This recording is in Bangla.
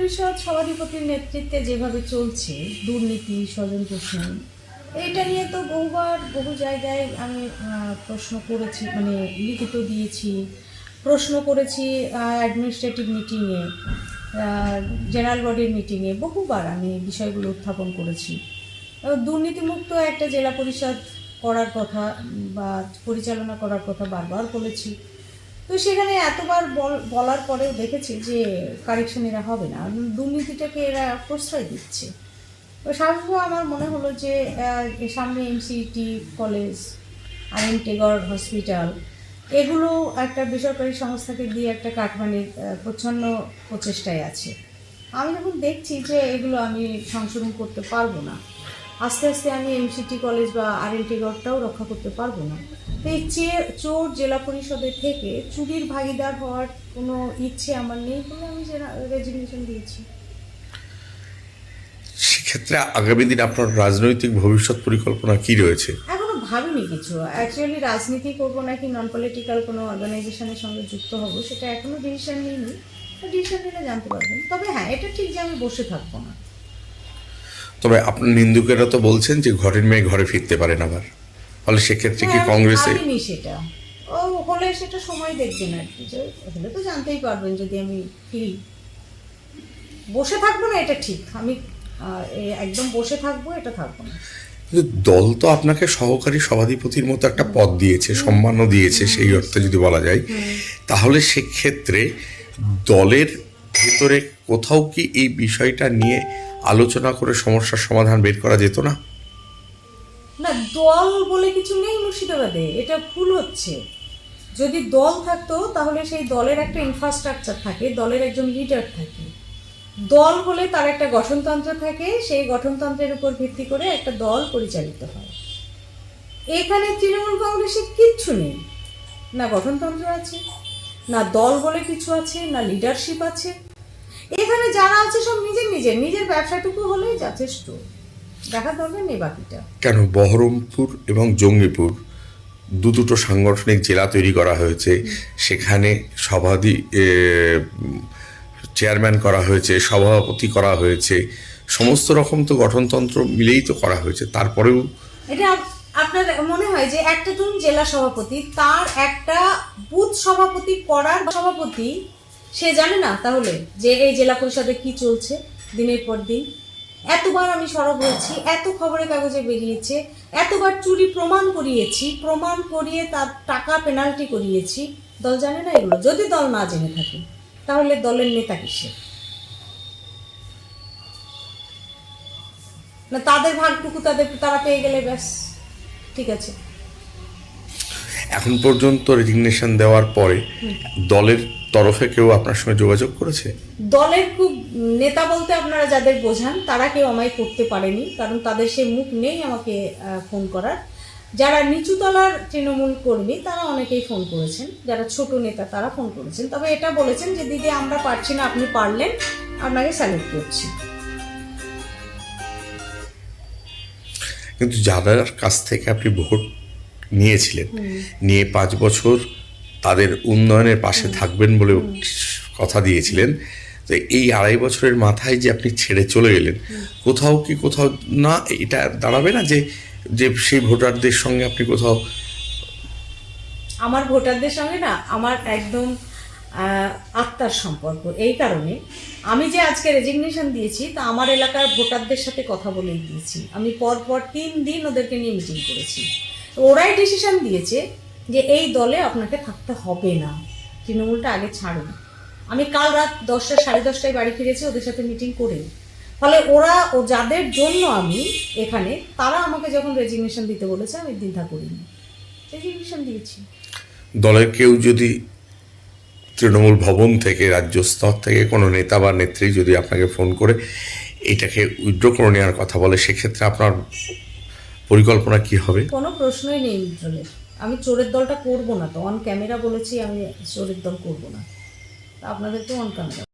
পরিষদ সভাধিপতির নেতৃত্বে যেভাবে চলছে, দুর্নীতি, স্বজনপোষণ, এইটা নিয়ে তো বহুবার বহু জায়গায় আমি প্রশ্ন করেছি, মানে লিখিত দিয়েছি, প্রশ্ন করেছি অ্যাডমিনিস্ট্রেটিভ মিটিংয়ে, জেনারেল বডির মিটিংয়ে বহুবার আমি বিষয়গুলো উত্থাপন করেছি। দুর্নীতিমুক্ত একটা জেলা পরিষদ করার কথা বা পরিচালনা করার কথা বারবার বলেছি। তো সেখানে এতবার বলার পরেও দেখেছি যে কারেকশন এরা হবে না, দুর্নীতিটাকে এরা প্রশ্রয় দিচ্ছে। তো স্বাভাবিক আমার মনে হলো যে সামনে এমসিটি কলেজ, আইন টেগর হসপিটাল, এগুলো একটা বেসরকারি সংস্থাকে দিয়ে একটা কাটমানির প্রচ্ছন্ন প্রচেষ্টায় আছে। আমি যখন দেখছি যে এগুলো আমি সংশোধন করতে পারবো না, আস্তে আস্তে আমি এমসিটি কলেজ বা আরএন টেগরটাও রক্ষা করতে পারবো না। তো এই চোর জেলা পরিষদের থেকে চুরির ভাগিদার হওয়ার কোনো ইচ্ছে আমার নেই বলে আমি রেজিগনেশন দিয়েছি। সেক্ষেত্রে আগামী দিন আপনার রাজনৈতিক ভবিষ্যৎ পরিকল্পনা কি রয়েছে? এখনো ভাবিনি কিছু। অ্যাকচুয়ালি রাজনীতি করবো নাকি নন পলিটিক্যাল কোনো অর্গানাইজেশনের সঙ্গে যুক্ত হব সেটা এখনো ডিসিশন নিইনি। ডিসিশন নিলে জানতে পারবেন। তবে হ্যাঁ, এটা ঠিক যে আমি বসে থাকবো না। তবে আপনার নিন্দুকেরা তো বলছেন যে ঘরের মেয়ে ঘরে ফিরতে পারেন আবার, ফলে সেক্ষেত্রে কি কংগ্রেসে? ভাবিনি সেটা। ও হলে সেটা সময় দেখবেন আর কি, যে হলে তো জানতেই পারবেন যদি আমি ফিরি। বসে থাকবো না এটা ঠিক, আমি একদম বসে থাকবো এটা থাকবো না। কিন্তু দল তো আপনাকে সহকারী সভাধিপতির মতো একটা পদ দিয়েছে, সম্মানও দিয়েছে, সেই অর্থে যদি বলা যায়, তাহলে সেক্ষেত্রে দলের ভেতরে কোথাও কি এই বিষয়টা নিয়ে আলোচনা করে সমস্যার সমাধান বের করা যেত না? না, দল বলে কিছু নেই মুর্শিদাবাদে, এটা ভুল হচ্ছে। যদি দল থাকতো তাহলে সেই দলের একটা ইনফ্রাস্ট্রাকচার থাকে, দলের একজন লিডার থাকে। দল হলে তার একটা গঠনতন্ত্র থাকে, সেই গঠনতন্ত্রের উপর ভিত্তি করে একটা দল পরিচালিত হয়। এখানে তৃণমূল কংগ্রেসের কিচ্ছু নেই, না গঠনতন্ত্র আছে, না দল বলে কিছু আছে, না লিডারশিপ আছে। এখানে যারা আছে সব নিজের ব্যবসাটুকু হলেই যথেষ্ট, দেখা দরকার নেই বাকিটা। কেন বহরমপুর এবং জঙ্গিপুর দুটো সাংগঠনিক জেলা তৈরি করা হয়েছে, সেখানে চেয়ারম্যান করা হয়েছে, সভাপতি করা হয়েছে, সমস্ত রকম তো গঠনতন্ত্র মিলেই তো করা হয়েছে, তারপরেও এটা আপনার মনে হয় যে একটা ধরুন জেলা সভাপতি, তার একটা বুথ সভাপতি করার সভাপতি সে জানে না তাহলে যে এই জেলা পরিষদে কি চলছে দিনের পর দিন? এতবার আমি সরব হয়েছি, এত খবরের কাগজে বেরিয়েছে, এতবার চুরি প্রমাণ করিয়ে তার টাকা পেনাল্টি করিয়েছি। দল জানে না এগুলো? যদি দল না জেনে থাকে তাহলে দলের নেতা কিসে? না তাদের ভাগটুকু তারা পেয়ে গেলে ব্যাস ঠিক আছে। এখন পর্যন্ত রেজিগনেশন দেওয়ার পরে দলের তরফে কেউ আপনার সঙ্গে যোগাযোগ করেছে? দলের খুব নেতা বলতে আপনারা যাদের বোঝান তারা কেউ আমায় করতে পারেনি, কারণ তাদের সে মুখ নেই আমাকে ফোন করার। যারা নিচুতলার তৃণমূল কর্মী তারা অনেকেই ফোন করেছেন, যারা ছোট নেতা তারা ফোন করেছেন, তবে এটা বলেছেন যে দিদি আমরা পারছি না, আপনি পারলেন, আপনাকে স্যালুট করছি। কিন্তু যাদের কাছ থেকে আপনি ভোট নিয়েছিলেন, নিয়ে 5 বছর তাদের উন্নয়নের পাশে থাকবেন বলে কথা দিয়েছিলেন, তো এই 2.5 বছরের মাথায় যে আপনি ছেড়ে চলে গেলেন, কোথাও না এটা দাঁড়াবে না যে যে সেই ভোটারদের সঙ্গে আপনি কোথাও? আমার ভোটারদের সঙ্গে না আমার একদম আত্মার সম্পর্ক। এই কারণে আমি যে আজকে রেজিগনেশন দিয়েছি তা আমার এলাকার ভোটারদের সাথে কথা বলেই দিয়েছি। আমি পরপর 3 দিন ওদেরকে নিয়ে মিটিং করেছি। ওরাই ডিসিশন দিয়েছে যে এই দলে আপনাকে থাকতে হবে না, তৃণমূলটা আগে ছাড়ুন। আমি কাল রাত 10টা 10:30টায় বাড়ি ফিরেছি ওদের সাথে মিটিং করে। ফলে ও যাদের জন্য আমি এখানে, তারা আমাকে যখন রেজিগনেশন দিতে বলেছে আমি দ্বিধা করিনি, রেজিগনেশন দিয়েছি। দলের কেউ যদি তৃণমূল ভবন থেকে, রাজ্য স্তর থেকে কোনো নেতা বা নেত্রী যদি আপনাকে ফোন করে এটাকে উইথড্র করে নেওয়ার কথা বলে, সেক্ষেত্রে আপনার পরিকল্পনা কি হবে? কোনো প্রশ্নই নেই উইথড্রলের। আমি চোরের দলটা করবো না, তো অন ক্যামেরা বলেছি আমি চোরের দল করবো না, তা আপনাদেরকে অন ক্যামেরা